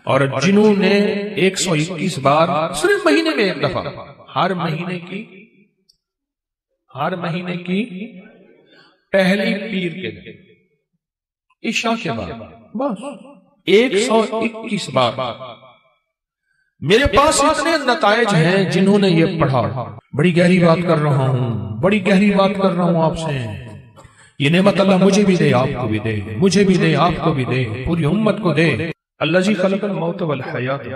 اور جنہوں نے 121 بار صرف مہینے میں ایک دفعہ، ہر مہینے کی پہلی پیر کے دن عشاء کے بعد بس 121 بار، میرے پاس اتنے نتائج ہیں جنہوں نے یہ پڑھا۔ بڑی گہری بات کر رہا ہوں، بڑی گہری بات کر رہا ہوں آپ سے۔ یہ نعمت اللہ مجھے بھی دے، آپ کو بھی دے، مجھے بھی دے، آپ کو بھی دے، پوری امت کو دے۔ الذی خلق الموت والحیات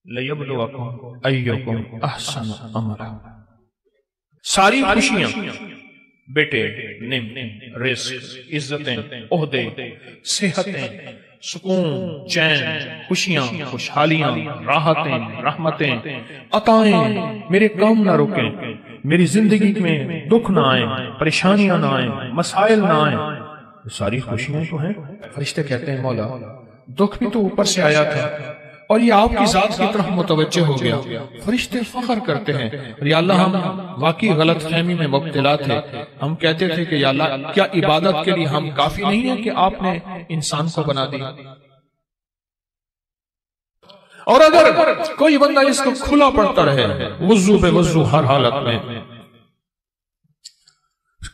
لیبلوکم ایکم احسن عملا۔ ساری خوشیاں، بیٹے، نعمت، رزق، عزتیں، عہدے، صحتیں، سکون، چین، خوشیاں، خوشحالیاں، راحتیں، رحمتیں، عطائیں، میرے کام نہ رکیں، میری زندگی میں دکھ نہ آئیں، پریشانیاں نہ آئیں، مسائل نہ آئیں، ساری خوشیاں تو ہیں۔ فرشتے کہتے ہیں مولا دکھ بھی تو اوپر سے آیا تھا اور یہ آپ کی ذات کی طرف متوجہ ہو گیا۔ فرشتے فخر کرتے ہیں، یا اللہ ہم واقعی غلط فہمی میں مبتلا تھے، ہم کہتے تھے کہ یا اللہ کیا عبادت کے لیے ہم کافی نہیں ہیں کہ آپ نے انسان کو بنا دیا؟ اور اگر کوئی بندہ اس کو کھلا پڑتا رہے، وضو پہ وضو ہر حالت میں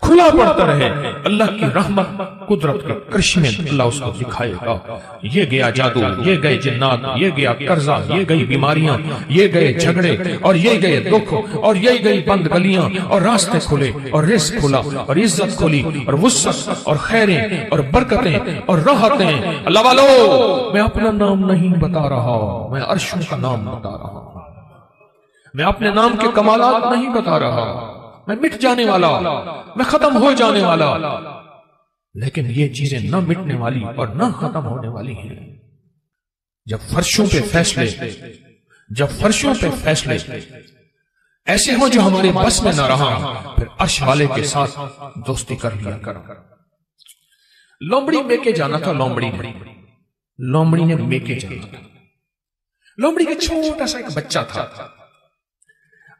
کھلا پڑتا رہے، اللہ کی رحمت قدرت کے کرشمے اللہ اس کو دکھائے گا۔ یہ گیا جادو، یہ گئے جنات، یہ گیا قرضہ، یہ گئی بیماریاں، یہ گئے جھگڑے، اور یہ گئے دکھ، اور یہ گئی بند گلیاں، اور راستے کھلے، اور رزق کھلا، اور عزت کھلی، اور وسعت، اور خیریں، اور برکتیں، اور راحتیں۔ اللہ والو میں اپنا نام نہیں بتا رہا، میں عرشوں کا نام بتا رہا ہوں، میں اپنے نام کے کمالات نہیں بتا رہا، میں مٹ جانے والا، میں ختم ہو جانے والا، لیکن یہ چیزیں نہ مٹنے والی اور نہ ختم ہونے والی ہیں۔ جب فرشوں پہ فیصلے ایسے ہوں جو ہمارے بس میں نہ رہا، پھر عرش والے کے ساتھ دوستی کر لیا کرو۔ لومڑی میکے جانا تھا، لومڑی نے میکے جانا تھا۔ لومڑی کا چھوٹا سا ایک بچہ تھا۔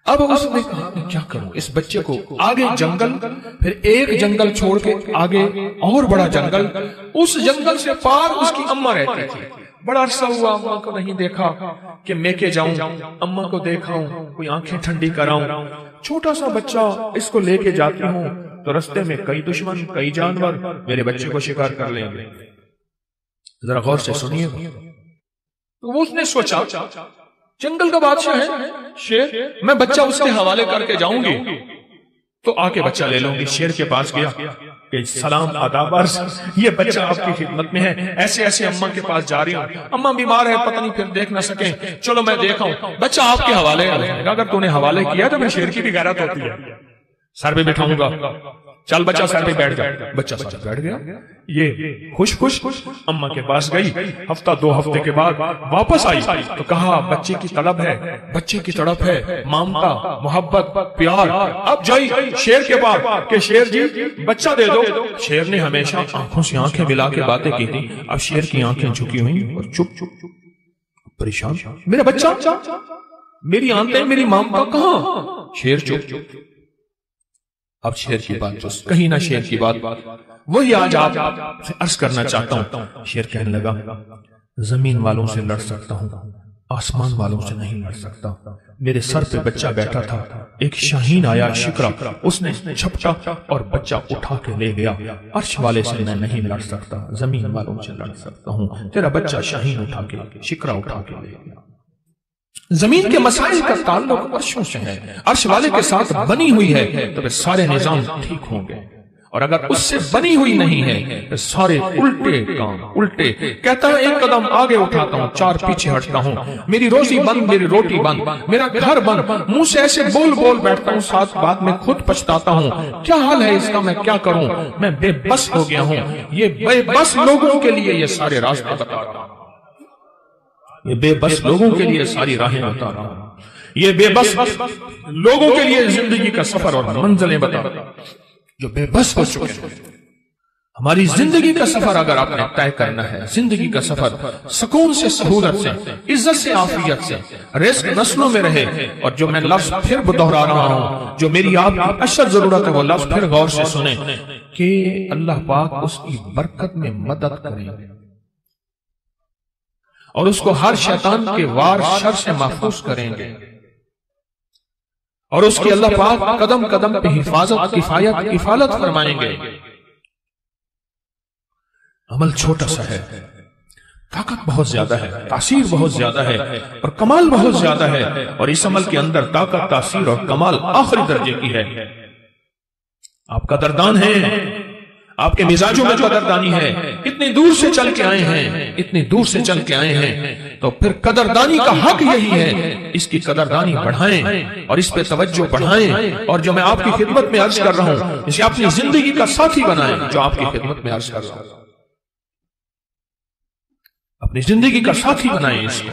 اب اس نے کہا کہ کیا کروں، اس بچے کو آگے جنگل، پھر ایک جنگل چھوڑ کے آگے اور بڑا جنگل، اس جنگل سے پار اس کی اماں رہتی تھی۔ بڑا عرصہ ہوا اماں کو نہیں دیکھا کہ میں کے جاؤں، اماں کو دیکھاؤں، کوئی آنکھیں ٹھنڈی کراؤں۔ چھوٹا سا بچہ، اس کو لے کے جاتی ہوں تو رستے میں کئی دشمن، کئی جانور میرے بچے کو شکار کر لیں گے۔ ذرا غور سے سنیے، تو اس نے سوچا جنگل کا بادشاہ ہے شیر، میں بچہ اس کے حوالے کر کے جاؤں گی تو آ کے بچہ لے لوں گی۔ شیر کے پاس گیا کہ سلام آداب عرض، یہ بچہ آپ کی خدمت میں ہے، ایسے ایسے اماں کے پاس جا رہی ہوں، اماں بیمار ہے، پتہ نہیں پھر دیکھ نہ سکیں، چلو میں دیکھاؤں، بچہ آپ کے حوالے ہے۔ اگر تو نے حوالے کیا تو پھر شیر کی بھی غیرت ہوتی ہے، سر پہ بٹھاؤں گا، چل بچہ سر پہ بیٹھ جا۔ بچہ سر پہ بیٹھ گیا، یہ خوش اماں کے پاس گئی۔ ہفتہ دو ہفتے کے بعد واپس آئی تو کہا بچے کی تڑپ ہے، مامتا، محبت، پیار۔ اب جائی شیر کے پاس کہ شیر جی بچہ دے دو۔ شیر نے ہمیشہ آنکھوں سے آنکھیں ملا کے باتیں کی تھی، اب شیر کی آنکھیں جھکی ہوئی اور چپ پریشان، میرا بچہ، میری آنکھیں، میری مامتا کہاں؟ شیر چپ۔ اب شیر کی بات جو کہیں نہ شیر کی بات وہی آج آپ سے عرض کرنا چاہتا ہوں۔ شیر کہنے لگا زمین والوں سے لڑ سکتا ہوں، آسمان والوں سے نہیں لڑ سکتا۔ میرے سر پہ بچہ بیٹھا تھا، ایک شاہین آیا شکرا، اس نے جھپٹا اور بچہ اٹھا کے لے گیا۔ عرش والے سے میں نہیں لڑ سکتا، زمین والوں سے لڑ سکتا ہوں۔ تیرا بچہ شاہین اٹھا کے، شکرا اٹھا کے لے گیا۔ زمین کے مسائل کا تعلق عرشوں سے ہے، عرش والے کے ساتھ بنی ہوئی ہے تو پھر سارے نظام ٹھیک ہوں گے، اور اگر اس سے بنی ہوئی نہیں ہے تو سارے الٹے کام الٹے۔ کہتا ہے ایک قدم آگے اٹھاتا ہوں، چار پیچھے ہٹتا ہوں، میری روزی بند، میری روٹی بند، میرا گھر بند، منہ سے ایسے بول بیٹھتا ہوں، ساتھ بعد میں خود پچھتاتا ہوں، کیا حال ہے اس کا، میں کیا کروں، میں بے بس ہو گیا ہوں۔ یہ بے بس لوگوں کے لیے یہ سارے راستے بتا رہا ہوں، یہ بے بس لوگوں کے لیے ساری راہیں بتا رہا ہوں، یہ بے بس لوگوں کے لیے زندگی کا سفر اور منزلیں بتا رہا ہوں جو بے بس ہو چکے ہیں۔ ہماری زندگی کا سفر اگر آپ نے طے کرنا ہے، زندگی کا سفر سکون سے، سہولت سے، عزت سے، عافیت سے، رزق نسلوں میں رہے، اور جو میں لفظ پھر دہرا رہا ہوں، جو میری آپ کی اشد ضرورت ہے، وہ لفظ پھر غور سے سنیں کہ اللہ پاک اس کی برکت میں مدد کرے، اور اس کو ہر شیطان کے وار شر سے محفوظ کریں گے، اور اس کی اللہ پاک قدم قدم پہ حفاظت کفالت فرمائیں گے۔ عمل چھوٹا سا ہے، طاقت بہت زیادہ ہے، تاثیر بہت زیادہ ہے، اور کمال بہت زیادہ ہے، اور اس عمل کے اندر طاقت، تاثیر اور کمال آخری درجے کی ہے۔ آپ قدردان ہیں، آپ کے مزاجوں میں قدردانی ہے، اتنی دور سے چل کے آئے ہیں، اتنی دور سے چل کے آئے ہیں، تو پھر قدردانی کا حق یہی ہے، اس کی قدردانی بڑھائیں اور اس پہ توجہ بڑھائیں، اور جو میں آپ کی خدمت میں عرض کر رہا ہوں اسے اپنی زندگی کا ساتھی بنائیں، جو آپ کی خدمت میں عرض کر رہا ہوں اپنی زندگی کا ساتھی بنائیں اس کو۔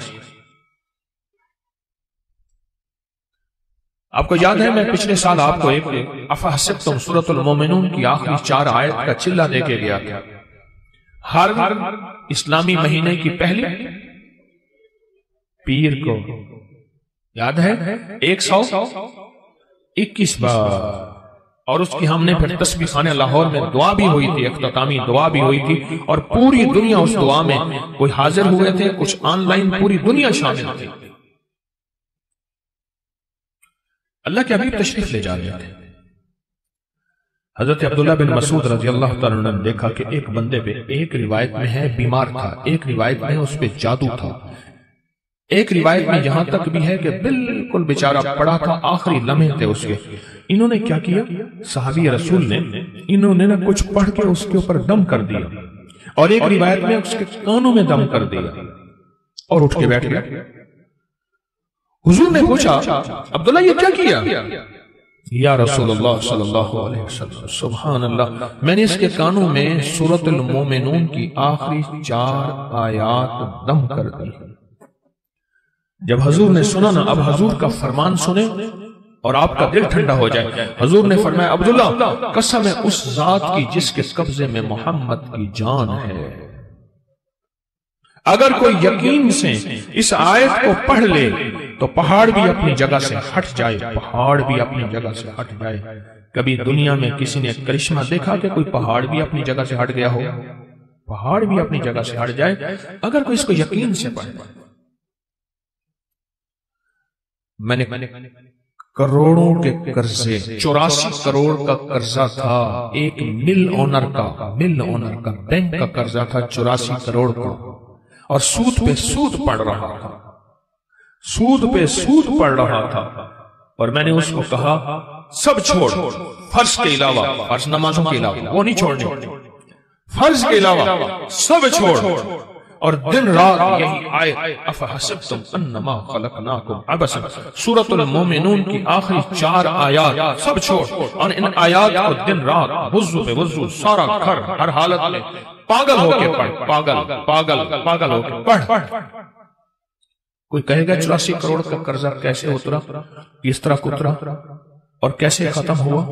آپ کو یاد ہے میں پچھلے سال آپ کو ایک افحسبتم سورۃ المومنون کی آخری 4 آیت کا چلہ دے کے گیا تھا۔ ہر اسلامی مہینے کی پہلی پیر کو یاد ہے 121 بار، اور اس کی ہم نے پھر تسبیح خانہ لاہور میں دعا بھی ہوئی تھی، اختتامی دعا بھی ہوئی تھی، اور پوری دنیا اس دعا میں، کوئی حاضر ہوئے تھے، کچھ آن لائن، پوری دنیا شامل تھی۔ اللہ کے حبیب تشریف لے جا رہے تھے۔ حضرت عبداللہ بن مسعود رضی اللہ تعالیٰ عنہ نے دیکھا کہ ایک بندے پہ، ایک روایت میں ہے بیمار تھا، ایک روایت میں ہے اس پہ جادو تھا، ایک روایت میں یہاں تک بھی ہے کہ بالکل بیچارہ پڑا تھا، آخری لمحے تھے اس کے۔ انہوں نے کیا کیا؟ صحابی رسول نے انہوں نے کچھ پڑھ کے اس کے اوپر دم کر دیا، اور ایک روایت میں اس کے کانوں میں دم کر دیا، اور اٹھ کے بیٹھ گیا۔ حضور نے پوچھا عبداللہ یہ کیا کیا؟ یا رسول اللہ صلی اللہ علیہ وسلم، سبحان اللہ، میں نے اس کے کانوں میں سورۃ المومنون کی آخری 4 آیات دم کر دی۔ جب حضور نے سنا نا، اب حضور کا فرمان سنیں اور آپ کا دل ٹھنڈا ہو جائے۔ حضور نے فرمایا عبداللہ قسم ہے اس ذات کی جس کے قبضے میں محمد کی جان ہے، اگر کوئی یقین سے اس آیت کو پڑھ لے تو پہاڑ بھی اپنی جگہ سے ہٹ جائے، پہاڑ بھی اپنی جگہ سے ہٹ جائے۔ کبھی دنیا میں کسی نے کرشمہ دیکھا کہ کوئی پہاڑ بھی اپنی جگہ سے ہٹ گیا ہو؟ پہاڑ بھی اپنی جگہ سے ہٹ جائے اگر کوئی اس کو یقین سے پڑھے۔ میں نے کروڑوں کے قرضے، 84 کروڑ کا قرضہ تھا، ایک مل اونر کا بینک کا قرضہ تھا 84 کروڑ کا، اور سود پہ سود پڑ رہا تھا، سود پہ سود پڑ رہا تھا، اور میں نے اس کو کہا سب چھوڑ، فرض کے علاوہ، فرض نمازوں کے علاوہ وہ نہیں چھوڑنے، فرض کے علاوہ سب چھوڑ، اور دن رات یہی آیت افحسبتم انما خلقناکم عبثا، سورۃ المومنون کی آخری 4 آیات سب چھوڑ، اور ان آیات کو دن رات وضو پہ وضو، سارا گھر ہر حالت میں پاگل ہو کے پڑھ، پاگل ہو کے پڑھ۔ کوئی کہے گا 84 کروڑ کا قرضہ کیسے اترا، کس طرح اترا اور کیسے ختم ہوا؟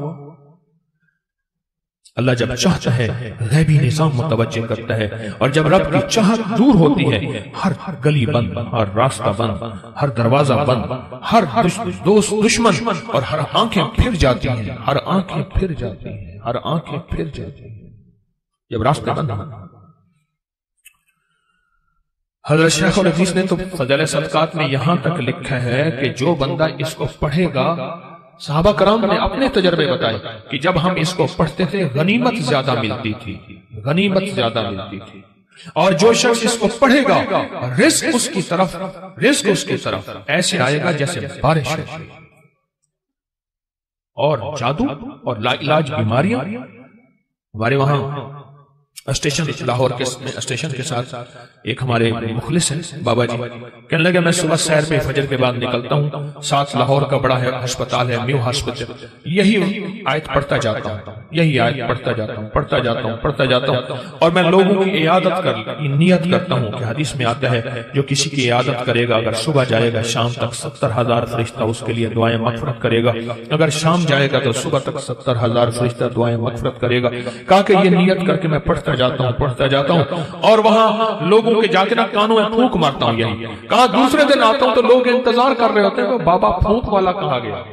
اللہ جب چاہتا ہے غیبی نظام متوجہ کرتا ہے، اور جب رب کی چاہت دور ہوتی ہے ہر گلی بند، ہر راستہ بند، ہر دروازہ بند، ہر دوست دشمن، اور ہر آنکھیں پھر جاتی ہیں، ہر آنکھیں پھر جاتی ہیں، ہر آنکھیں پھر جاتی ہیں جب راستے بند ہیں۔ حضرت شیخ الحدیث نے تو فضائل صدقات میں یہاں تک لکھا ہے کہ جو بندہ اس کو پڑھے گا، صحابہ کرام نے اپنے تجربے بتائے کہ جب ہم اس کو پڑھتے تھے غنیمت زیادہ ملتی تھی، غنیمت زیادہ ملتی تھی، اور جو شخص اس کو پڑھے گا رزق اس کی طرف ایسے آئے گا جیسے بارش ہو، اور جادو اور لا علاج بیماریاں۔ ہمارے وہاں اسٹیشن لاہور کے اسٹیشن کے ساتھ ایک ہمارے مخلص ہیں بابا جی، کہنے لگے میں صبح سیر پہ فجر کے بعد نکلتا ہوں، ساتھ لاہور کا بڑا ہے ہسپتال ہے میو ہاسپٹل، یہی آیت پڑھتا جاتا ہوں، یہی آیت پڑھتا جاتا ہوں، اور میں لوگوں کی عیادت کر نیت کرتا ہوں کہ حدیث میں آتا ہے جو کسی کی عیادت کرے گا، اگر صبح جائے گا شام تک 70,000 فرشتہ اس کے لیے دعائیں مغفرت کرے گا، اگر شام جائے گا تو صبح تک 70,000 فرشتہ دعائیں مغفرت کرے گا۔ کہا کہ یہ نیت کر کے میں پڑھتا جاتا ہوں، اور وہاں لوگوں کے جا کے نا کانوں میں پھونک مارتا ہوں۔ یہی کہا دوسرے دن آتا ہوں تو لوگ انتظار کر رہے ہوتے ہیں کہ بابا پھونک والا کہاں گیا،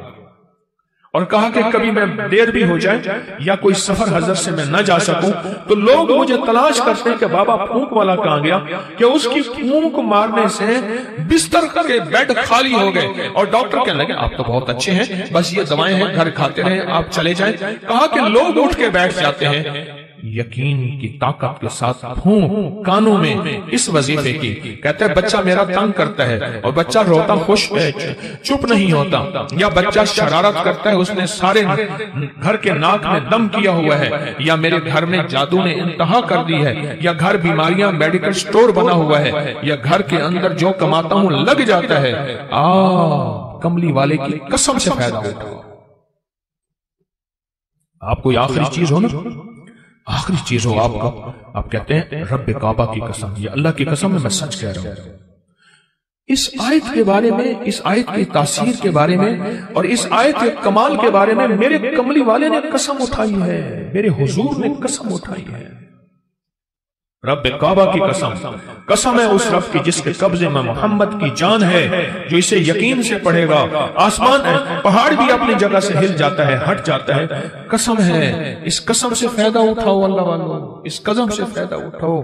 اور کہا کہ کبھی میں دیر بھی ہو جائے یا کوئی سفر حضرت سے میں نہ جا سکوں تو لوگ مجھے تلاش کرتے ہیں کہ بابا پھونک والا کہاں گیا، کہ اس کی پھونک مارنے سے بستر کے بیڈ خالی ہو گئے، اور ڈاکٹر کہنے لگے آپ تو بہت اچھے ہیں، بس یہ دوائیں ہیں گھر کھاتے رہیں، آپ چلے جائیں۔ کہا کہ لوگ اٹھ کے بیٹھ جاتے ہیں یقین کی طاقت کے ساتھ پھونک کانوں میں اس وظیفے کی، کہتے ہیں بچہ میرا تنگ کرتا ہے اور بچہ روتا خوش ہے چپ نہیں ہوتا، یا بچہ شرارت کرتا ہے اس نے سارے گھر کے ناک میں دم کیا ہوا ہے، یا میرے گھر میں جادو نے انتہا کر دی ہے، یا گھر بیماریاں میڈیکل سٹور بنا ہوا ہے، یا گھر کے اندر جو کماتا ہوں لگ جاتا ہے، کملی والے کی قسم سے فائدہ اٹھاؤ۔ آپ کوئی آخری چیز ہو نا، آخری چیز ہو آپ کا، آپ کہتے ہیں رب کعبہ کی قسم، یہ اللہ کی قسم میں سچ کہہ رہا ہوں۔ اس آیت کے بارے میں، اس آیت کی تاثیر کے بارے میں اور اس آیت کے کمال کے بارے میں میرے کملی والے نے قسم اٹھائی ہے، میرے حضور نے قسم اٹھائی ہے، رب کعبہ کی قسم، قسم ہے اس رب کی جس کے قبضے میں محمد کی جان ہے، جو اسے یقین سے پڑھے گا آسمان پہاڑ بھی اپنی جگہ سے ہل جاتا ہے، ہٹ جاتا ہے، قسم ہے، اس قسم سے فائدہ اٹھاؤ اللہ والو، اس قسم سے فائدہ اٹھاؤ،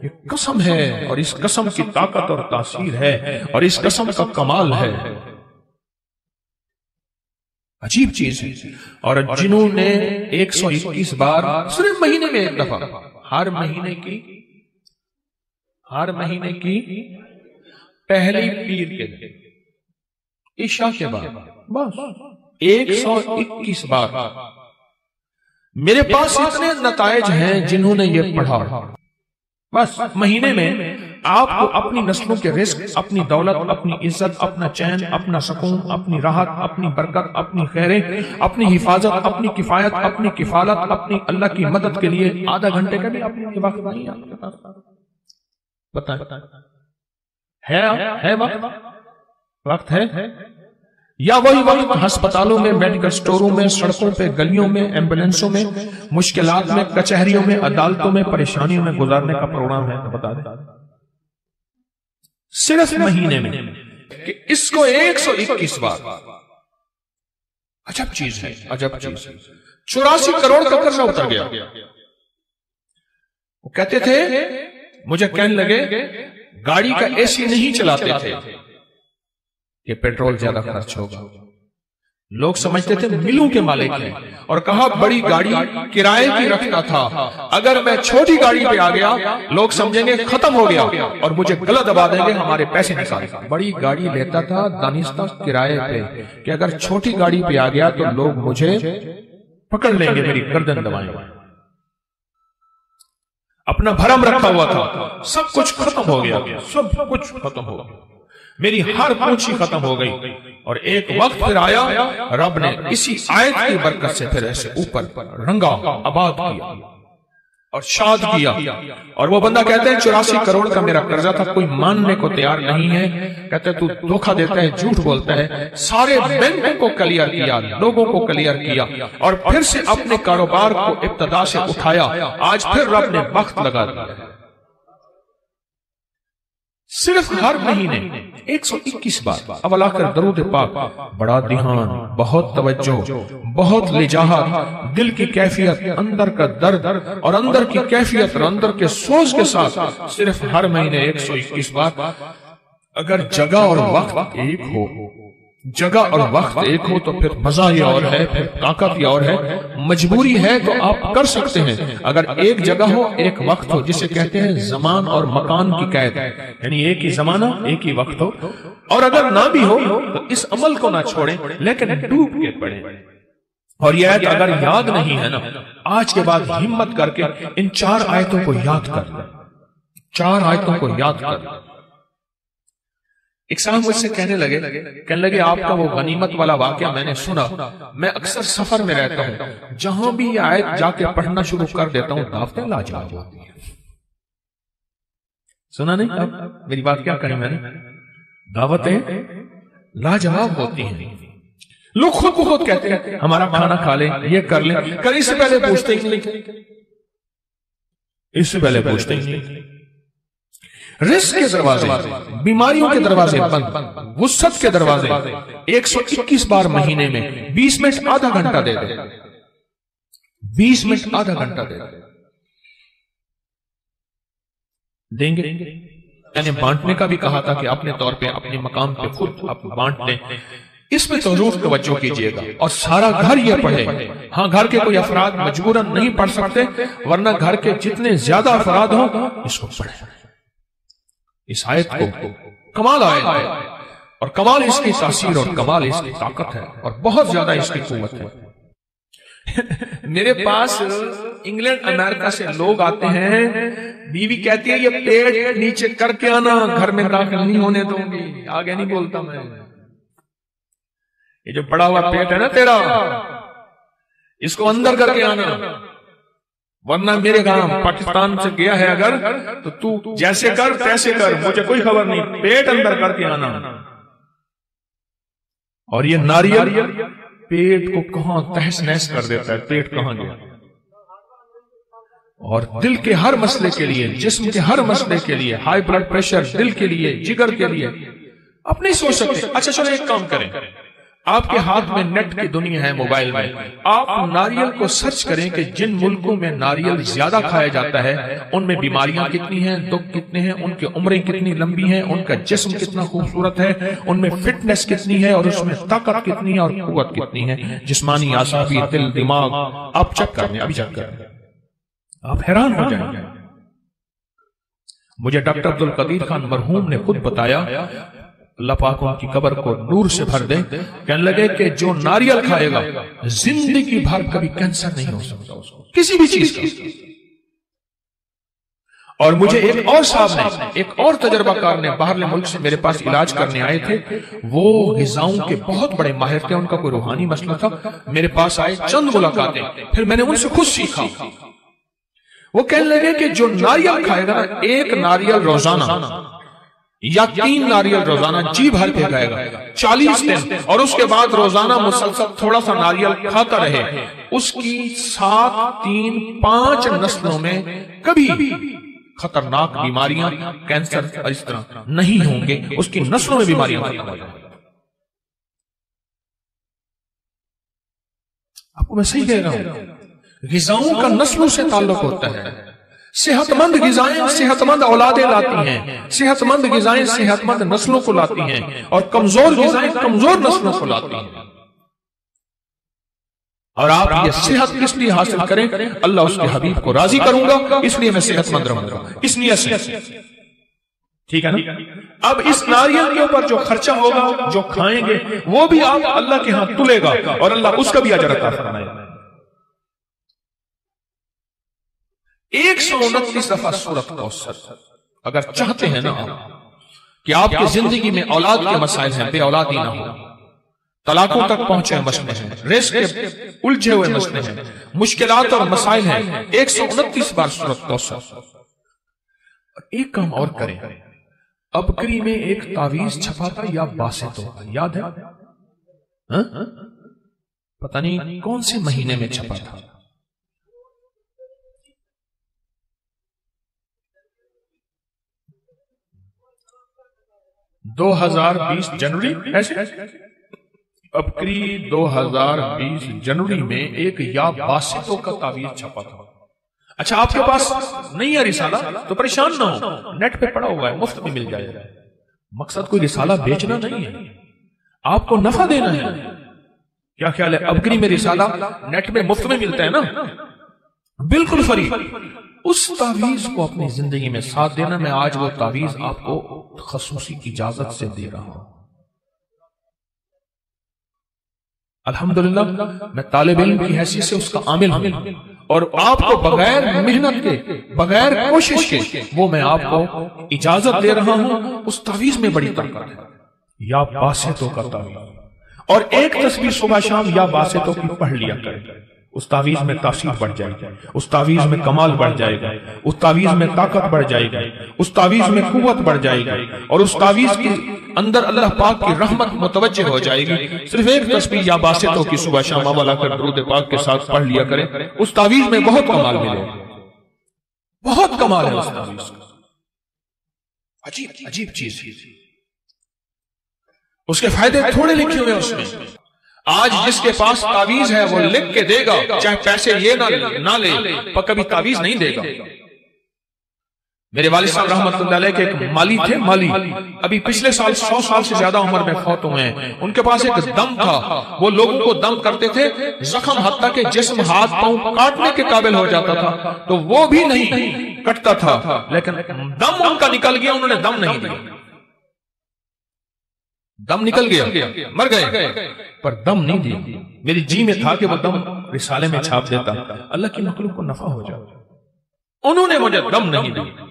یہ قسم ہے اور اس قسم کی طاقت اور تاثیر ہے اور اس قسم کا کمال ہے، عجیب چیز ہے۔ اور جنہوں نے 121 بار صرف مہینے میں ایک دفعہ، ہر مہینے کی پہلی پیر کے دن عشاء کے بعد بس 121 بار، میرے پاس اتنے نتائج ہیں جنہوں نے یہ پڑھا، بس مہینے میں آپ کو اپنی نسلوں کے رزق، اپنی دولت، اپنی عزت، اپنا چین، اپنا سکون، اپنی راحت، اپنی برکت، اپنی خیریں، اپنی حفاظت، اپنی کفایت، اپنی کفالت، اپنی اللہ کی مدد کے لیے آدھا گھنٹے کا بھی اپنے وقت نہیں آپ کے پاس، بتائیں ہے وقت ہے، یا وہی وقت ہسپتالوں میں، میڈیکل سٹوروں میں، سڑکوں پہ، گلیوں میں، ایمبولینسوں میں، مشکلات میں، کچہریوں میں، عدالتوں میں، پریشانیوں میں گزارنے کا پروگرام ہے؟ تو بتا دیں صرف مہینے میں کہ اس کو 121 بار، عجب چیز ہے، عجب چیز ہے۔ 84 کروڑ کا قرضہ اتر گیا، وہ کہتے تھے، مجھے کہنے لگے گاڑی کا اے سی نہیں چلاتے تھے کہ پیٹرول زیادہ خرچ ہوگا، لوگ سمجھتے تھے ملوں کے مالک ہیں، اور کہا بڑی گاڑی کرائے کی رکھتا تھا، اگر میں چھوٹی گاڑی پہ آ گیا لوگ سمجھیں گے ختم ہو گیا اور مجھے گلا دبا دیں گے، ہمارے پیسے نکال۔ بڑی گاڑی لیتا تھا دانستہ کرائے پہ کہ اگر چھوٹی گاڑی پہ آ گیا تو لوگ مجھے پکڑ لیں گے، میری گردن دبائیں گے۔ اپنا بھرم رکھا ہوا تھا، سب کچھ ختم ہو گیا، سب کچھ ختم ہو گیا، میری ہر پونچھی ختم ہو گئی۔ اور ایک وقت پھر آیا، رب نے اسی آیت کی برکت سے پھر ایسے اوپر رنگا، آباد کیا اور شاد کیا۔ اور وہ بندہ کہتے ہیں 84 کروڑ کا میرا قرضہ تھا، کوئی ماننے کو تیار نہیں ہے، کہتے تو دھوکہ دیتا ہے، جھوٹ بولتا ہے۔ سارے بینکوں کو کلیئر کیا، لوگوں کو کلیئر کیا، اور پھر سے اپنے کاروبار کو ابتدا سے اٹھایا۔ آج پھر رب نے وقت لگا دیا، صرف ہر مہینے 121 بار اولا کر درود پاک، بڑا دھیان، بہت توجہ، بہت لجاہت، دل کی کیفیت، اندر کا درد اور اندر کی کیفیت اور اندر کے سوز کے ساتھ صرف ہر مہینے 121 بار۔ اگر جگہ اور وقت ایک ہو، جگہ اور وقت ایک ہو تو پھر مزہ ہی اور ہے، پھر طاقت ہی اور ہے، مجبوری ہے تو آپ کر سکتے ہیں۔ اگر ایک جگہ ہو، ایک وقت ہو، جسے کہتے ہیں زمان اور مکان کی قید، یعنی ایک ہی زمانہ، ایک ہی وقت ہو، اور اگر نہ بھی ہو تو اس عمل کو نہ چھوڑیں لیکن ڈوب کے پڑھیں۔ اور یہ آیت اگر یاد نہیں ہے نا، آج کے بعد ہمت کر کے ان 4 آیتوں کو یاد کر لیں، 4 آیتوں کو یاد کر لیں۔ ایک صاحب مجھ سے کہنے لگے آپ کا وہ غنیمت والا واقعہ میں نے سنا، میں اکثر سفر میں رہتا ہوں، جہاں بھی یہ آیت جا کے پڑھنا شروع کر دیتا ہوں، دعوتیں لاجواب ہوتی ہیں۔ سنا نہیں؟ اب میری بات کیا کہیں میں نے، دعوتیں لاجواب ہوتی ہیں۔ لوگ خود کو خود کہتے ہیں ہمارا کھانا کھا لیں، یہ کر لیں، اس سے پہلے پوچھتے ہی نہیں، اس سے پہلے پوچھتے ہی نہیں۔ رزق کے دروازے، بیماریوں کے دروازے بند، وسعت کے دروازے 121 بار مہینے میں 20 منٹ آدھا گھنٹہ دے دے، 20 منٹ آدھا گھنٹہ دے دیں گے۔ میں نے بانٹنے کا بھی کہا تھا کہ اپنے طور پہ اپنے مقام پہ خود آپ بانٹ لیں، اس میں ضرور توجہ کیجئے گا، اور سارا گھر یہ پڑھے۔ ہاں گھر کے کوئی افراد مجبوراً نہیں پڑھ سکتے، ورنہ گھر کے جتنے زیادہ افراد ہوں اس کو پڑھیں، اس آیت کو۔ کمال آیت ہے، اور کمال اس کی تاثیر اور کمال اس کی طاقت ہے، اور بہت زیادہ اس کی قوت ہے۔ میرے پاس انگلینڈ امریکہ سے لوگ آتے ہیں، بیوی کہتی ہے یہ پیٹ نیچے کر کے آنا، گھر میں داخل نہیں ہونے دوں گی، آگے نہیں بولتا میں، یہ جو بڑا ہوا پیٹ ہے نا تیرا، اس کو اندر کر کے آنا، ورنہ میرے گام پاکستان سے گیا ہے اگر تو تو جیسے کر تیسے کر، مجھے کوئی خبر نہیں، پیٹ اندر کر کے آنا۔ اور یہ ناریل پیٹ کو کہاں تہس نہس کر دیتا ہے، پیٹ کہاں گیا۔ اور دل کے ہر مسئلے کے لیے، جسم کے ہر مسئلے کے لیے، ہائی بلڈ پریشر، دل کے لیے، جگر کے لیے، آپ نہیں سوچ سکتے۔ اچھا چلو ایک کام کریں، آپ کے ہاتھ میں نیٹ کی دنیا ہے، موبائل میں، آپ ناریل کو سرچ کریں کہ جن ملکوں میں ناریل زیادہ کھایا جاتا ہے ان میں بیماریاں کتنی ہیں، دکھ کتنے ہیں، ان کی عمریں کتنی لمبی ہیں، ان کا جسم کتنا خوبصورت ہے، ان میں فٹنس کتنی ہے، اور اس میں طاقت کتنی ہے اور قوت کتنی ہے، جسمانی، اعصابی، دل، دماغ۔ آپ چیک کریں، ابھی چیک کریں، آپ حیران ہو جائیں گے۔ مجھے ڈاکٹر عبدالقدیر خان مرحوم نے خود بتایا، اللہ پاک ان کی قبر کو نور سے بھر دے، کہنے لگے کہ جو ناریل کھائے گا زندگی بھر کبھی کینسر نہیں ہو سکتا اس کو، کسی بھی چیز کا۔ اور مجھے ایک اور صاحب نے، ایک اور تجربہ کار نے باہرلے ملک سے میرے پاس علاج کرنے آئے تھے، وہ غذاؤں کے بہت بڑے ماہر تھے، ان کا کوئی روحانی مسئلہ تھا، میرے پاس آئے، چند ملاقاتیں، پھر میں نے ان سے خود سیکھا۔ وہ کہنے لگے کہ جو ناریل کھائے گا نا، ایک ناریل روزانہ یا 3 ناریل روزانہ جی بھر کے کھائے گا 40 دن، اور اس کے بعد روزانہ مسلسل تھوڑا سا ناریل کھاتا رہے، اس کی 7، 3، 5 نسلوں میں کبھی خطرناک بیماریاں، کینسر اس طرح نہیں ہوں گے، اس کی نسلوں میں بیماریاں ختم ہو جائیں گی۔ آپ کو میں صحیح کہہ رہا ہوں، غذاؤں کا نسلوں سے تعلق ہوتا ہے۔ صحت مند غذائیں صحت مند اولادیں لاتی ہیں، صحت مند غذائیں صحت مند نسلوں کو لاتی ہیں، اور کمزور غذائیں کمزور نسلوں کو لاتی ہیں۔ اور آپ یہ صحت کس لیے حاصل کریں؟ اللہ اس کے حبیب کو راضی کروں گا، اس لیے میں صحت مند رہوں گا، اس لیے ٹھیک ہے نا۔ اب اس ناریل کے اوپر جو خرچہ ہوگا، جو کھائیں گے، وہ بھی آپ اللہ کے ہاں تلے گا، اور اللہ اس کا بھی اجر عطا فرمائے گا۔ 129 دفعہ سورۃ کوثر، اگر چاہتے ہیں نا کہ آپ کی زندگی میں اولاد کے مسائل ہیں، بے اولادی نہ ہو، طلاقوں تک پہنچے مسئلے ہیں، رزق کے الجھے ہوئے مسئلے ہیں، مشکلات اور مسائل ہیں، 129 بار سورۃ کوثر۔ ایک کام اور کریں، ابکری میں ایک تعویذ چھپا تھا یا باسط ہوگا، یاد ہے؟ پتہ نہیں کون سے مہینے میں چھپا تھا، 2020 جنوری، ایسے ابکری 2020 جنوری میں ایک یا باسطوں کا تعویذ چھپا تھا۔ اچھا آپ کے پاس نہیں ہے رسالہ تو پریشان نہ ہو، نیٹ پہ پڑا ہوا ہے، مفت میں مل جائے گا۔ مقصد کوئی رسالہ بیچنا نہیں ہے، آپ کو نفع دینا ہے۔ کیا خیال ہے ابکری میں رسالہ نیٹ میں مفت میں ملتا ہے نا، بالکل فری۔ اس تعویذ کو اپنی زندگی میں ساتھ دینا۔ میں آج وہ تعویذ آپ کو خصوصی اجازت سے دے رہا ہوں۔ الحمدللہ میں طالب علم کی حیثیت سے اس کا عامل ہوں، اور آپ کو بغیر محنت کے، بغیر کوشش کے، وہ میں آپ کو اجازت دے رہا ہوں۔ اس تعویذ میں بڑی طاقت ہے، یا باسطوں کا تعویذ، اور ایک تسبیح صبح شام یا باسطوں کی پڑھ لیا کریں۔ اس تعویذ میں تاثیر بڑھ جائے گی، اس تعویذ میں کمال بڑھ جائے گا، اس تعویذ میں طاقت بڑھ جائے گی، اس تعویذ میں قوت بڑھ جائے گی، اور اس تعویذ کے اندر اللہ پاک کی رحمت متوجہ ہو جائے گی۔ صرف ایک تسبیح یا باسطوں کی صبح شام والا کر درود پاک کے ساتھ پڑھ لیا کریں، اس تعویذ میں بہت کمال ملے گا، بہت کمال ہے اس تعویذ کا۔ عجیب عجیب چیز، اس کے فائدے تھوڑے لکھے ہوئے اس میں. آج جس کے پاس تعویذ ہے وہ لکھ کے دے گا، چاہے پیسے یہ نہ لے، پر کبھی تعویذ نہیں دے گا. میرے والد صاحب رحمۃ اللہ علیہ کے ایک مالی تھے، مالی ابھی پچھلے سال 100 سال سے زیادہ عمر میں فوت ہوئے ہیں. ان کے پاس ایک دم تھا، وہ لوگوں کو دم کرتے تھے، زخم حتیٰ کہ جسم ہاتھ پاؤں کاٹنے کے قابل ہو جاتا تھا تو وہ بھی نہیں کٹتا تھا، لیکن دم ان کا نکل گیا، انہوں نے دم نہیں دیا. دم نکل گیا، مر گئے پر دم نہیں دیا. میری جی میں تھا کہ وہ دم رسالے میں چھاپ دیتا، اللہ کی مخلوق کو نفع ہو جاتا. انہوں نے مجھے دم نہیں دیا.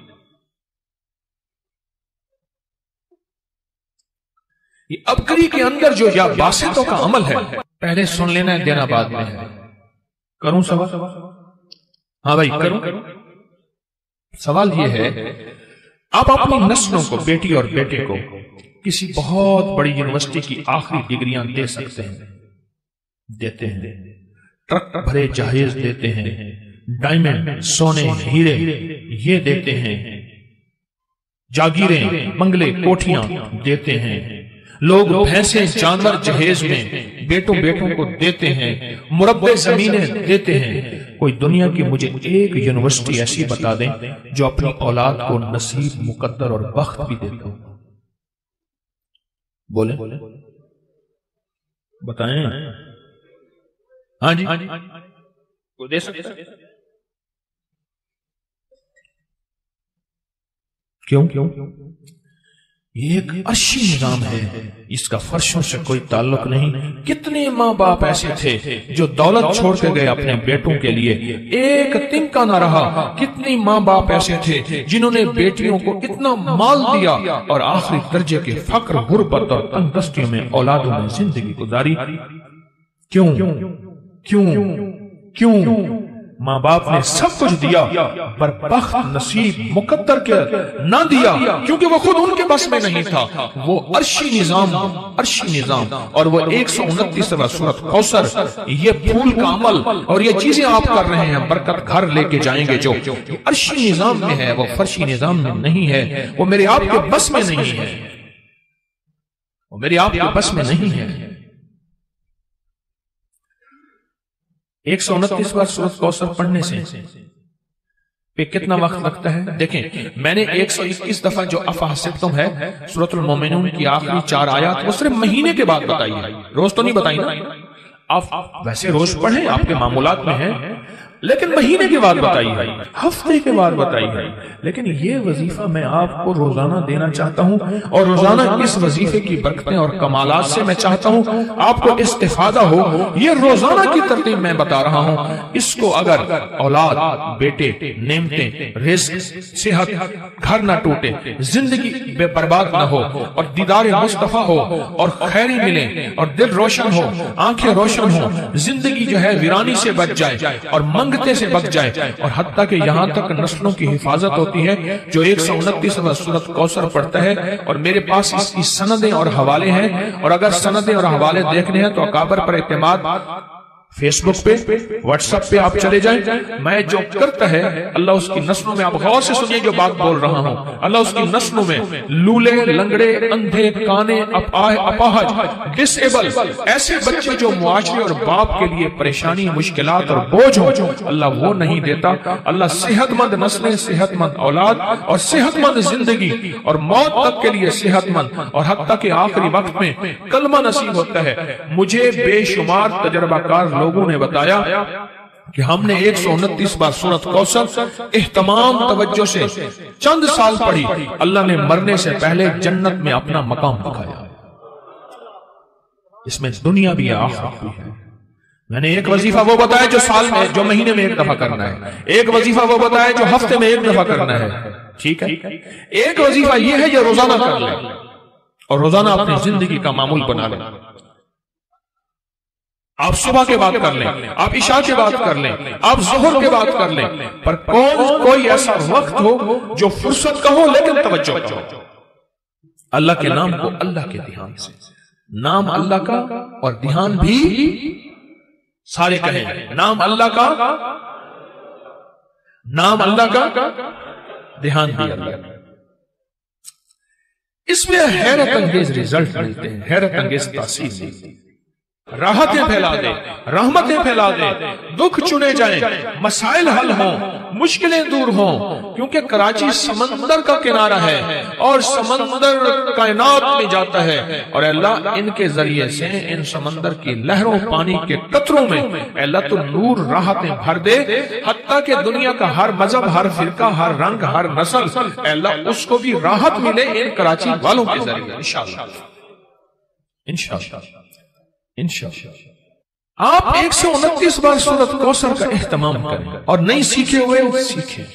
یہ ابکری کے اندر جو یا باسطوں کا عمل ہے، پہلے سن لینا ہے، دینا بعد میں ہے. کروں سوال؟ ہاں بھائی کروں. سوال یہ ہے، آپ اپنی نسلوں کو، بیٹی اور بیٹے کو کسی بہت بڑی یونیورسٹی کی آخری ڈگریاں دے سکتے ہیں، دیتے ہیں، ٹرک بھرے جہیز دیتے ہیں، ڈائمنڈ، سونے، ہیرے یہ دیتے ہیں، جاگیریں، بنگلے، کوٹھیاں دیتے ہیں. لوگ بھینسیں، جانور جہیز میں بیٹوں کو دیتے ہیں، مربع زمینیں دیتے ہیں. کوئی دنیا کی مجھے ایک یونیورسٹی ایسی بتا دیں جو اپنی اولاد کو نصیب، مقدر اور بخت بھی دیتا ہو. بولیں، بتائیں. ہاں جی، کوئی دے سکتا ہے؟ کیوں؟ یہ ایک عرشی نظام ہے، اس کا فرشوں سے کوئی تعلق نہیں. کتنے ماں باپ ایسے تھے جو دولت چھوڑ کے گئے اپنے بیٹوں کے لیے، ایک تن کا نہ رہا. کتنی ماں باپ ایسے تھے جنہوں نے بیٹیوں کو اتنا مال دیا اور آخری درجے کے فقر، غربت اور تنگ دستیوں میں اولادوں نے زندگی گزاری. کیوں؟ کیوں؟ کیوں؟ ماں باپ نے سب کچھ دیا پر بخت، نصیب، مقدر کے نہ دیا، کیونکہ وہ خود ان کے بس میں نہیں تھا. وہ عرشی نظام اور وہ 129واں سورۃ کوثر، یہ پھول کا عمل اور یہ چیزیں آپ کر رہے ہیں، برکت گھر لے کے جائیں گے. جو عرشی نظام میں ہے وہ فرشی نظام میں نہیں ہے. وہ میرے آپ کے بس میں نہیں ہے، وہ میرے آپ کے بس میں نہیں ہے. 129واں سورۃ کوثر پڑھنے سے پہ کتنا وقت لگتا ہے؟ دیکھیں، میں نے 121 دفعہ جو افحسبتم ہے سورۃ المومنون کی آخری 4 آیات وہ صرف مہینے کے بعد بتائی ہے، روز تو نہیں بتائی نا. آپ ویسے روز پڑھیں، آپ کے معمولات میں ہیں، لیکن مہینے کے بعد بتائی ہے، ہفتے کے بعد بتائی ہے. لیکن یہ وظیفہ میں آپ کو روزانہ دینا چاہتا ہوں، اور روزانہ اس وظیفے کی برکتیں اور کمالات سے میں چاہتا ہوں آپ کو استفادہ ہو. یہ روزانہ کی ترتیب میں بتا رہا ہوں. اس کو اگر اولاد، بیٹے، نعمتیں، رزق، صحت، گھر نہ ٹوٹے، زندگی بے برباد نہ ہو، اور دیدار مصطفیٰ ہو، اور خیری ملے، اور دل روشن ہو، آنکھیں روشن ہو، زندگی جو ہے ویرانی سے بچ جائے اور منگتے سے بچ جائے، اور حتیٰ کہ یہاں تک نسلوں کی حفاظت ہوتی ہے. جو 129واں سورۃ کوثر پڑھتا ہے، اور میرے پاس اس کی سندیں اور حوالے ہیں، اور اگر سندیں اور حوالے دیکھنے ہیں تو اکابر پر اعتماد فیس بک پہ، واٹس ایپ پہ آپ چلے جائیں. میں جو کرتا ہے اللہ اس کی نسلوں میں، آپ غور سے سنیے جو بات بول رہا ہوں، اللہ اس کی نسلوں میں لولے، لنگڑے، اندھے، کانے، اپاہج، ڈس ایبل، ایسے بچے جو معاشرے اور باپ کے لیے پریشانی، مشکلات اور بوجھ ہو، اللہ وہ نہیں دیتا. اللہ صحت مند نسلیں، صحت مند اولاد اور صحت مند زندگی اور موت تک کے لیے صحت مند، اور حتیٰ کہ آخری وقت میں کلمہ نصیب ہوتا ہے. مجھے بے شمار تجربہ کار لوگوں نے بتایا کہ ہم نے 129واں سورۃ کوثر اہتمام توجہ سے چند سال پڑھی، اللہ نے مرنے سے پہلے جنت میں اپنا مقام دکھایا. اس میں دنیا بھی ہے، آخرت بھی ہے. میں نے ایک وظیفہ وہ بتایا جو سال میں، جو مہینے میں ایک دفعہ کرنا ہے. ایک وظیفہ وہ بتایا جو ہفتے میں ایک دفعہ کرنا ہے. ٹھیک ہے، ایک وظیفہ یہ ہے جو روزانہ کر لیں، اور روزانہ اپنی زندگی کا معمول بنا لیں. آپ صبح کے بعد کر لیں، آپ عشاء کے بعد کر لیں، آپ ظہر کے بعد کر لیں، پر کوئی ایسا وقت ہو جو فرصت کا ہو لیکن توجہ کا ہو. اللہ کے نام کو اللہ کے دھیان سے، نام اللہ کا اور دھیان بھی، سارے کہیں نام اللہ کا، نام اللہ کا، دھیان بھی اللہ کا. اس میں حیرت انگیز ریزلٹ ملتے ہیں، حیرت انگیز تاثیر ملتی ہے، راحتیں پھیلا دے، رحمتیں پھیلا دے، دکھ چنے جائیں، مسائل حل ہوں، مشکلیں دور ہوں، کیونکہ کراچی سمندر کا کنارہ ہے اور سمندر کائنات میں جاتا ہے، اور اللہ ان کے ذریعے سے ان سمندر کی لہروں پانی کے قطروں میں اللہ تو نور راحتیں بھر دے، حتیٰ کہ دنیا کا ہر مذہب، ہر فرقہ، ہر رنگ، ہر نسل، اللہ اس کو بھی راحت ملے ان کراچی والوں کے ذریعے انشاءاللہ انشاءاللہ انشاءاللہ۔ آپ 129 بار سورۃ کوثر کا اہتمام کریں اور نہیں سیکھے ہوئے سیکھیں۔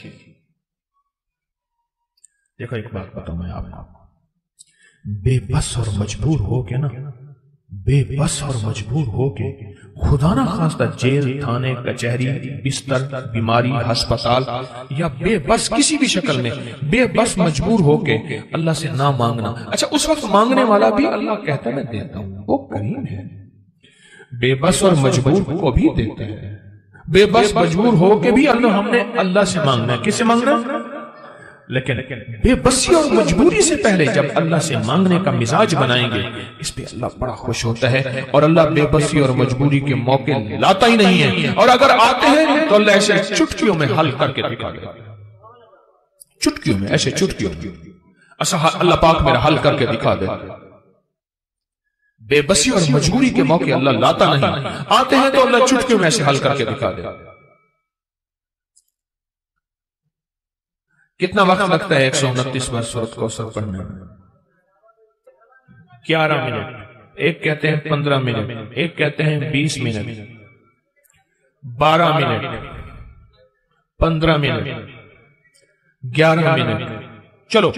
دیکھو ایک بات بتاؤں میں آپ کو، بے بس اور مجبور ہو کے نا، بے بس اور مجبور ہو کے خدا نہ خواستہ جیل، تھانے، کچہری، بستر، بیماری، ہسپتال، یا بے بس کسی بھی شکل میں بے بس مجبور ہو کے اللہ سے نہ مانگنا۔ اچھا اس وقت مانگنے والا بھی اللہ کہتا ہے میں دیتا ہوں، وہ کریم ہے، بے بس اور مجبور کو بھی دیتے ہیں، بے بس مجبور ہو کے بھی ہم نے اللہ سے مانگنا ہے۔ کس سے مانگنا؟ لیکن بے بسی اور مجبوری سے پہلے جب اللہ سے مانگنے کا مزاج بنائیں گے، اس پہ اللہ بڑا خوش ہوتا ہے، اور اللہ بے بسی اور مجبوری کے موقع لاتا ہی نہیں ہے، اور اگر آتے ہیں تو اللہ ایسے چٹکیوں میں حل کر کے دکھا دیتا ہے، چٹکیوں میں، ایسے چٹکیوں میں اللہ پاک میرا حل کر کے دکھا دیتا ہے۔ بے بسی اور مجبوری کے موقع اللہ لاتا نہیں، آتے ہیں تو اللہ چٹکیوں میں ایسے حل کر کے دکھا دیتا ہے۔ کتنا وقت لگتا ہے 129 بار سورۃ کوثر پڑھنے میں؟ 11 منٹ، ایک کہتے ہیں 15 منٹ، ایک کہتے ہیں 20 منٹ، 12 منٹ، 15 منٹ، 11 منٹ، چلو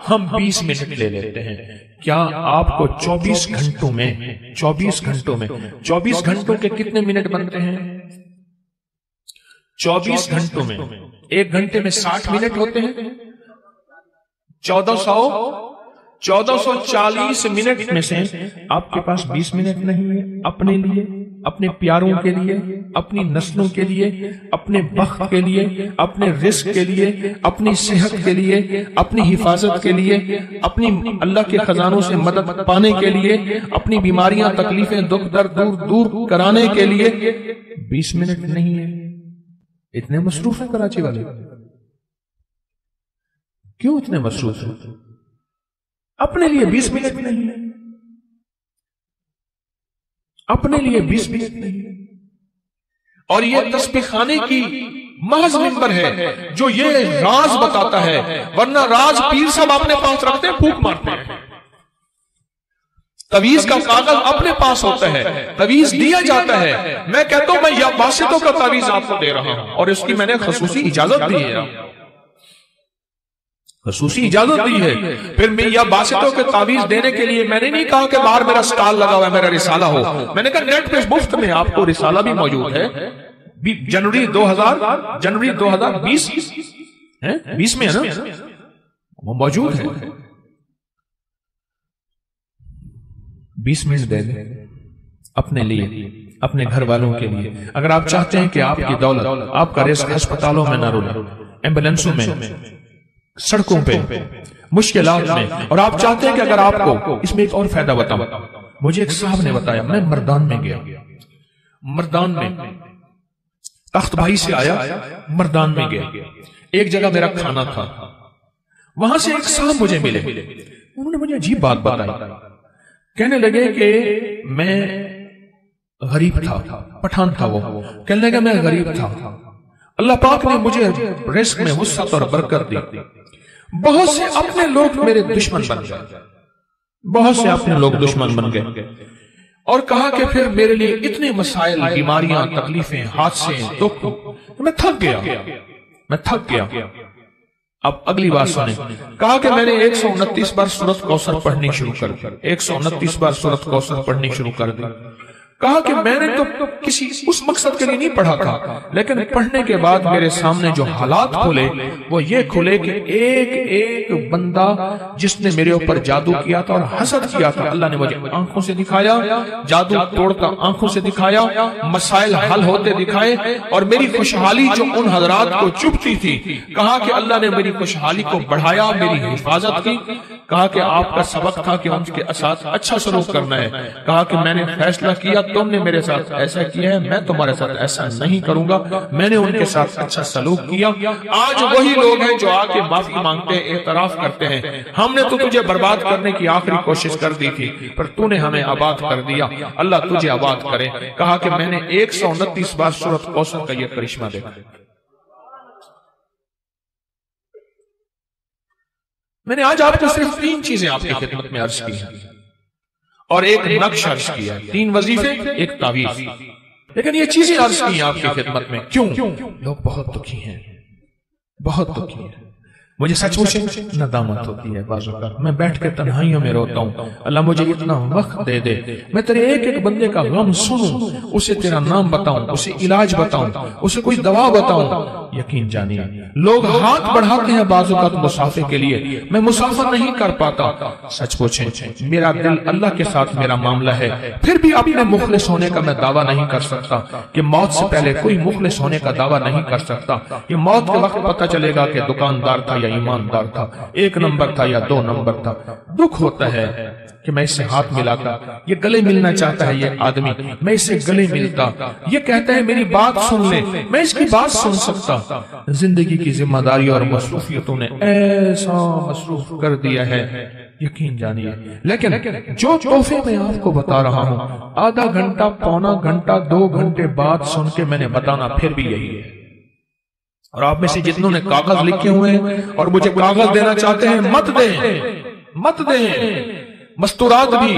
ہم 20 منٹ لے لیتے ہیں۔ کیا آپ کو 24 گھنٹوں میں 24 گھنٹوں کے کتنے منٹ بنتے ہیں؟ 24 گھنٹوں میں ایک گھنٹے میں 60 منٹ ہوتے ہیں، 1440 منٹ میں سے آپ کے پاس 20 منٹ نہیں ہے اپنے لیے، اپنے پیاروں کے لیے، اپنی نسلوں کے لیے، اپنے بخت کے لیے، اپنے رزق کے لیے، اپنی صحت کے لیے، اپنی حفاظت کے لیے، اپنی اللہ کے خزانوں سے مدد پانے کے لیے، اپنی بیماریاں، تکلیفیں، دکھ درد دور کرانے کے لیے 20 منٹ نہیں ہے۔ اتنے مصروف ہیں کراچی والے، کیوں اتنے مصروف ہیں؟ اپنے لیے 20 منٹ نہیں ہے، اپنے لیے 20 منٹ نہیں ہے۔ اور یہ تسبیح خانے کی محض منبر ہے جو یہ راز بتاتا ہے، ورنہ راز پیر صاحب اپنے پاس رکھتے ہیں، پھونک مارتے ہیں۔ تویز کا کاغذ اپنے پاس ہوتا ہے، تویز دیا جاتا ہے، میں کہتا ہوں میں یا باسطوں کا تویز آپ کو دے رہا ہوں، اور اس کی میں نے خصوصی اجازت دی ہے، خصوصی اجازت دی ہے۔ پھر میں یا باسطوں کے تعویذ دینے کے لیے میں نے نہیں کہا کہ باہر میرا سٹال لگا ہوا ہے، میرا رسالہ ہو، میں نے کہا نیٹ پہ مفت میں آپ کو رسالہ بھی موجود ہے۔ جنوری 2020 میں ہے نا، وہ موجود ہے۔ 20 منٹ دے دیں اپنے لیے، اپنے گھر والوں کے لیے۔ اگر آپ چاہتے ہیں کہ آپ کی دولت، آپ کا رزق ہسپتالوں میں نہ رولے، ایمبولینسوں میں، سڑکوں پہ، مشکلات میں، اور آپ چاہتے ہیں کہ اگر آپ کو اس میں ایک اور فائدہ بتاؤں، مجھے ایک صاحب نے بتایا، میں مردان میں گیا، مردان میں تخت بھائی سے آیا، مردان میں گیا، ایک جگہ میرا کھانا تھا، وہاں سے ایک صاحب مجھے ملے، انہوں نے مجھے عجیب بات بتائی، کہنے لگے کہ میں غریب تھا، پٹھان تھا، وہ کہنے لگا میں غریب تھا، اللہ پاک نے مجھے رزق میں وسعت اور برکت دی، بہت سے اپنے لوگ میرے دشمن بن گئے، بہت سے اپنے لوگ دشمن بن گئے، اور کہا کہ پھر میرے لیے اتنے مسائل، بیماریاں، تکلیفیں، حادثے، دکھ، میں تھک گیا۔ اب اگلی بات سنیں، کہا کہ میں نے 129 بار سورۃ کوثر پڑھنی شروع کر دی، 129 بار سورۃ کوثر پڑھنی شروع کر دی، کہا کہ میں نے تو کسی اس مقصد کے لیے نہیں پڑھا تھا، لیکن پڑھنے کے بعد میرے سامنے جو حالات کھلے وہ یہ کھلے کہ ایک ایک بندہ جس نے میرے اوپر جادو کیا تھا اور حسد کیا تھا، اللہ نے مجھے آنکھوں سے دکھایا، جادو توڑتا آنکھوں سے دکھایا، مسائل حل ہوتے دکھائے، اور میری خوشحالی جو ان حضرات کو چبھتی تھی، کہا کہ اللہ نے میری خوشحالی کو بڑھایا، میری حفاظت کی۔ کہا کہ آپ کا سبق تھا کہ ان کے ساتھ اچھا سلوک کرنا ہے۔ کہا کہ میں نے فیصلہ کیا تم نے میرے ساتھ ایسا کیا ہے، میں تمہارے ساتھ ایسا نہیں کروں گا، میں نے ان کے ساتھ اچھا سلوک کیا۔ آج وہی لوگ ہیں جو آ کے معافی مانگتے اعتراف کرتے ہیں، ہم نے تو تجھے برباد کرنے کی آخری کوشش کر دی تھی پر تو نے ہمیں آباد کر دیا، اللہ تجھے آباد کرے۔ کہا کہ میں نے 129 بار سورۃ کوثر کا یہ کرشمہ دیکھا۔ میں نے آج آپ کو صرف 3 چیزیں آپ کی خدمت میں عرض کی ہیں اور ایک نقش عرض کیا، 3 وظیفے، ایک تعویذ، لیکن یہ چیزیں عرض کی ہیں آپ کی خدمت میں۔ کیوں؟ لوگ بہت دکھی ہیں، بہت دکھی ہیں۔ مجھے سچ مچ ندامت ہوتی ہے بعض اوقات، میں بیٹھ کے تنہائیوں میں روتا ہوں، اللہ مجھے اتنا وقت دے دے، میں تیرے ایک ایک بندے کا غم سنوں، اسے تیرا نام بتاؤں، اسے علاج بتاؤں، اسے کوئی دوا بتاؤں۔ یقین جانیے لوگ ہاتھ بڑھاتے ہیں بعض اوقات مسافر کے لیے، میں مسافر نہیں کر پاتا۔ سچ پوچھیں، میرا دل اللہ کے ساتھ میرا معاملہ ہے، پھر بھی اپنے مخلص ہونے کا میں دعویٰ نہیں کر سکتا کہ موت سے پہلے کوئی مخلص ہونے کا دعویٰ نہیں کر سکتا۔ یہ موت کے وقت پتہ چلے گا کہ دکاندار تھا یا ایماندار تھا، 1 نمبر تھا یا 2 نمبر تھا۔ دکھ ہوتا ہے کہ میں اس سے ہاتھ ملاتا، یہ گلے ملنا چاہتا ہے یہ آدمی، میں اس سے گلے ملتا، یہ کہتا ہے میری بات سن لے، میں اس کی بات سن سکتا۔ زندگی کی ذمہ داری اور مصروفیتوں نے ایسا مصروف کر دیا ہے، یقین جانیے۔ لیکن جو تحفے میں آپ کو بتا رہا ہوں، آدھا گھنٹہ، پونا گھنٹہ، 2 گھنٹے بعد سن کے میں نے بتانا پھر بھی یہی ہے۔ اور آپ میں سے جتنوں نے کاغذ لکھے ہوئے ہیں اور مجھے کاغذ دینا چاہتے ہیں، مت دیں، مت دیں۔ مستورات بھی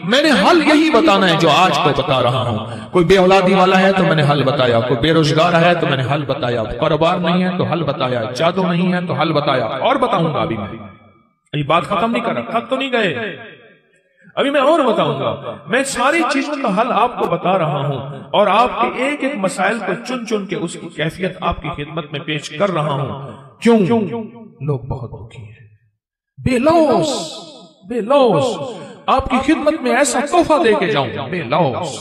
میں نے حل یہی بتانا ہے جو آج کو بتا رہا ہوں۔ کوئی بے اولادی والا ہے تو میں نے حل بتایا، کوئی بے روزگار ہے تو میں نے حل بتایا، کاروبار نہیں ہے تو حل بتایا، جادو نہیں ہے تو حل بتایا، اور بتاؤں گا۔ ابھی میں یہ بات ختم نہیں کر رہا، تھک تو نہیں گئے، ابھی میں اور بتاؤں گا۔ میں ساری چیزوں کا حل آپ کو بتا رہا ہوں اور آپ کے ایک ایک مسائل کو چن چن کے اس کی کیفیت آپ کی خدمت میں پیش کر رہا ہوں۔ کیوں؟ لوگ بہت دکھی ہیں، بے لوث، بے لوث۔ آپ کی خدمت میں ایسا تحفہ دے کے جاؤں، بے لوث۔